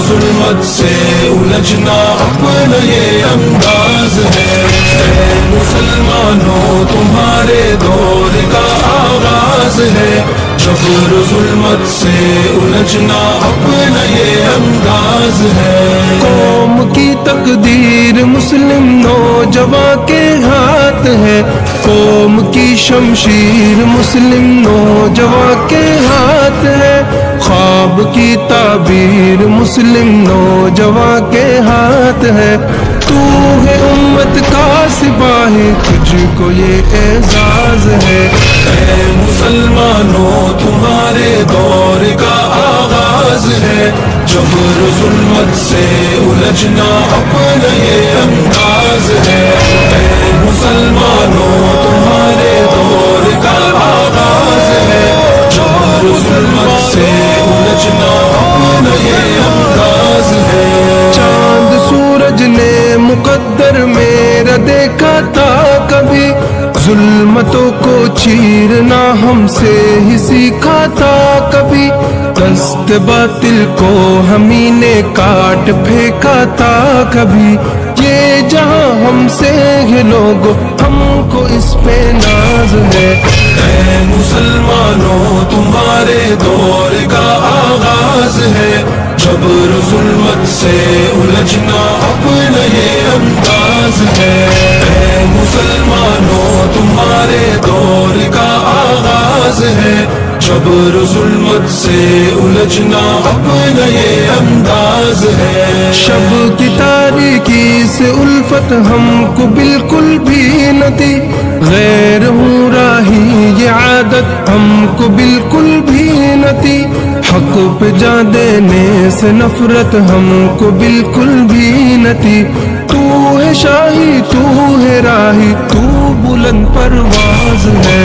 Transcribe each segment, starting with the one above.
ظلمت سے الجھنا اپنا یہ انداز ہے۔ اے مسلمانوں تمہارے دور کا آغاز ہے، جبر ظلمت سے الجھنا اپنا یہ انداز ہے۔ قوم کی تقدیر مسلم نوجوان کے ہاتھ ہے، قوم کی شمشیر مسلم نوجوان کے ہاتھ ہے، خواب کی تعبیر مسلم نوجوان کے ہاتھ ہے۔ تو ہے امت کا سپاہی، تجھ کو یہ اعزاز ہے۔ اے مسلمانوں تمہارے دور کا آغاز ہے، جبر ظلمت سے الجھنا اپنا یہ انداز ہے۔ اے مسلمانوں تمہارے دور کا آغاز ہے، جبر ظلمت سے الجھنا اپنا یہ انداز ہے۔ چاند سورج نے مقدر میرا دیکھا تھا کبھی، ظلمتوں کو چیرنا ہم سے ہی سیکھا تھا کبھی، دست باطل کو ہمیں نے کاٹ پھینکا تھا کبھی، یہ جہاں ہم سے ہے لوگوں ہم کو اس پہ ناز ہے۔ اے مسلمانوں تمہارے دور کا آغاز ہے، جبر ظلمت سے الجھنا اپنا یہ انداز ہے۔ اے مسلمانوں تمہارے دور کا آغاز ہے، جبر ظلمت سے الجھنا اپنا یہ انداز ہے۔ شب کی تاریکی سے الفت ہم کو بالکل بھی نہ تھی، غیر ہوں راہی یہ عادت ہم کو بالکل بھی نہ تھی، حق پہ جان دینے سے نفرت ہم کو بالکل بھی نہ تھی، تو ہے شاہی تو ہے راہی تو بلند پرواز ہے۔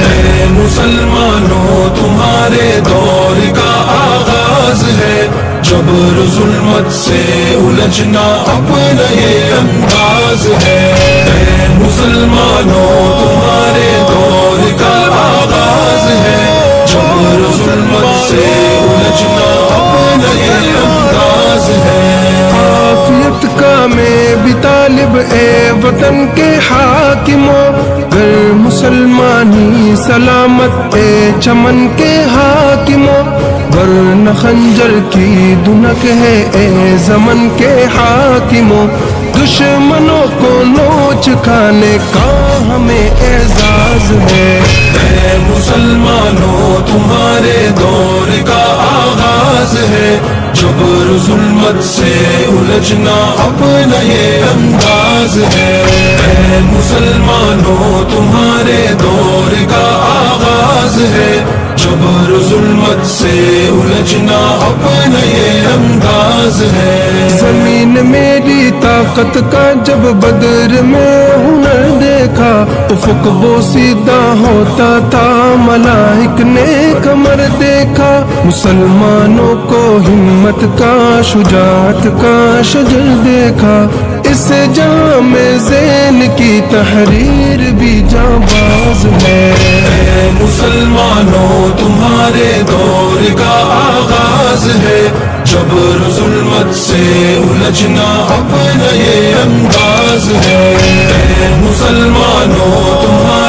اے مسلمانوں تمہارے دور کا آغاز ہے، جبر ظلمت سے الجھنا اپنا یہ انداز ہے۔ اے مسلمانوں تمہارے دور کا آغاز ہے، جبر ظلمت سے الجھنا اپنا یہ انداز ہے۔ عافیت کا میں بھی طالب اے وطن کے حاکموں، گر مسلمانی سلامت اے چمن کے حاکموں، ورنہ خنجر کی دھنک ہے اے زمن کے حاکموں، دشمنوں کو نوچ کھانے کا ہمیں اعزاز ہے۔ اے مسلمانوں تمہارے دور کا آغاز ہے، جبر ظلمت سے الجھنا اپنا یہ انداز ہے۔ اے مسلمانوں تمہارے دور کا آغاز ہے، جبر ظلمت سے الجھنا اپنا یہ انداز ہے۔ زمین میری طاقت کا جب بدر میں ہنر دیکھا، افق بوسیدہ ہوتا تھا ملائک نے کمر دیکھا، مسلمانوں کو ہمت کا شجاعت کا شجر دیکھا، اس جہاں میں زین کی تحریر بھی جانباز ہے۔ اے مسلمانوں تمہارے دور کا آغاز ہے، جبر ظلمت سے الجھنا اپنا یہ انداز ہے۔ اے مسلمانوں تمہارے